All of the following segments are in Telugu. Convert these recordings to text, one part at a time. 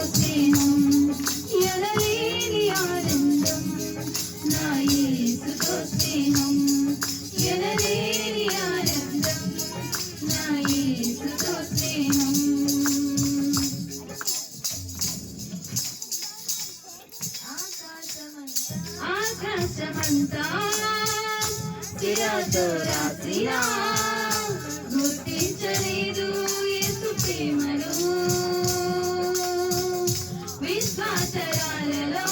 స్నేహం ఎనలేని ఆనందం నా యేసుతో స్నేహం ఎనలేని ఆనందం నా యేసుతో స్నేహం ఆకాశమంతా సిరాతో రాసినా గుర్తించలేదు యేసు ప్రేమను విశ్వాసరాలలో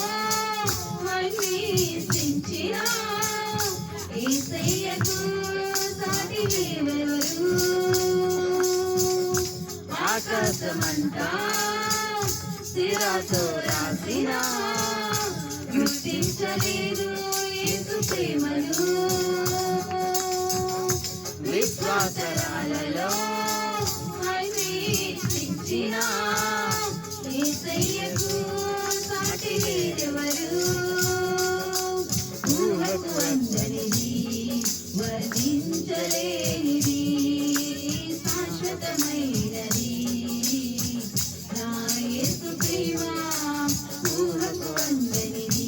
అన్వేషించిన యేసయ్యకు సాటి ఎవరు ఆకాశమంతా సిరాతో రాసినా గుర్తించలేదు యేసు ప్రేమను విశ్వాసరాలలో అన్వేషించిన యేసయ్యకు సాటి ఎవరు ఊహకు అందనిది వర్ణించలేనిది శాశ్వతమైనది నా యేసు ప్రేమ ఊహకు అందనిది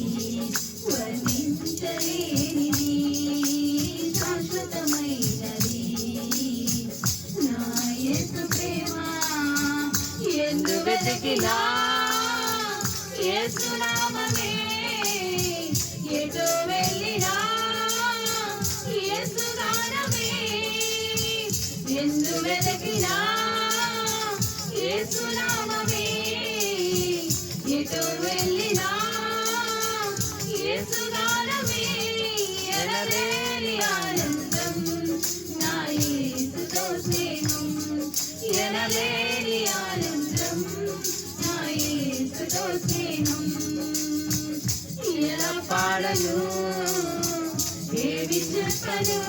వర్ణించలేనిది శాశ్వతమైనది నా యేసు ప్రేమ ఎందు వెతికినా యేసు నామమే ఎటో వెళ్ళినా యేసు గానమే ఎందు వెతికినా యేసు నామమే ఎటో వెళ్ళినా యేసు గానమే ఎనలేని ఆనందం నా యేసుతో స్నేహం ఎనలేని ఆనందం నా యేసుతో స్నేహం ఎలా పాడను ఏది చెప్పను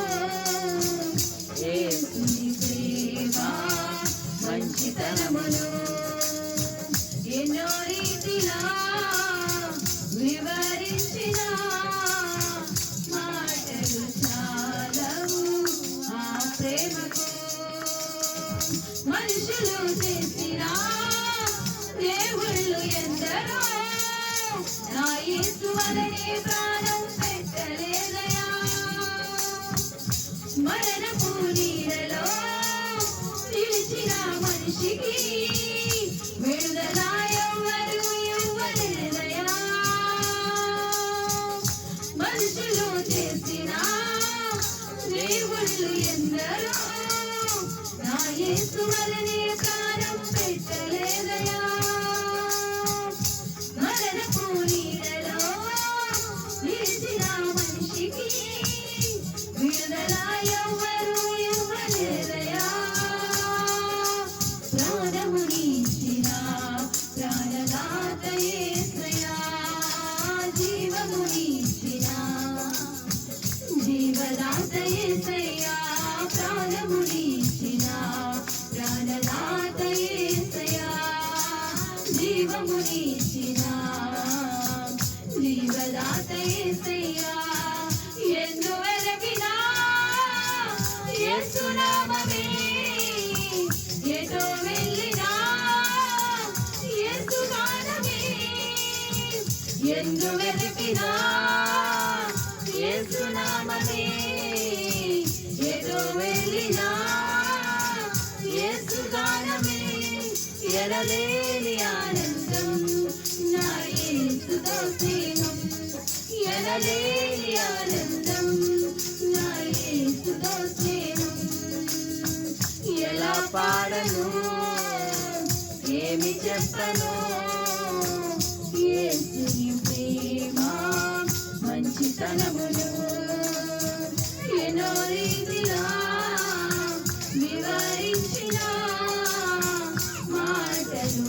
యేసుని ప్రేమ మంచితనమును ఎన్నో రీతిలా వివరించిన మాటలు చాలవు ఆ ప్రేమకు మనుషులు చేసిన దేవుళ్ళు ఎందరో నా యేసు వలనే ప్రాణం పెట్టలేదయా మరణపు నీడలో నిలిచిన మనిషికి విడుదల ఎవ్వరు ఇవ్వలేదయా మనుషులు చేసిన దేవుళ్ళు ఎందరో నా యేసు వలనే ప్రాణం పెట్టలేదయా మరణపు నీడలో నిలిచిన మనిషికి విడుదల ఎవ్వరు ఇవ్వలేదయా ప్రాణమునిచ్చిన ప్రాణదాత యేసయ్యా జీవమునిచ్చిన జీవదాత యేసయ్యా ప్రాణమునిచ్చిన ప్రాణదాత యేసయ్యా జీవమునిచ్చిన జీవదాత యేసయ్యా ఎందు వెలకినా యేసు నామమే ఎటో వెళ్ళినా యేసు గానమే ఎందు వెతికినా యేసు నామమే ఎటో వెళ్ళినా యేసు గానమే ఎనలేని ఆనందం నా యేసుతో స్నేహం ఎనలేని ఆనందం నా యేసుతో స్నేహం ఎలా పాడను ఏమి చెప్పను యేసుని ప్రేమ మంచితనమును ఎన్నో రీతిలా వివరించిన మాటలు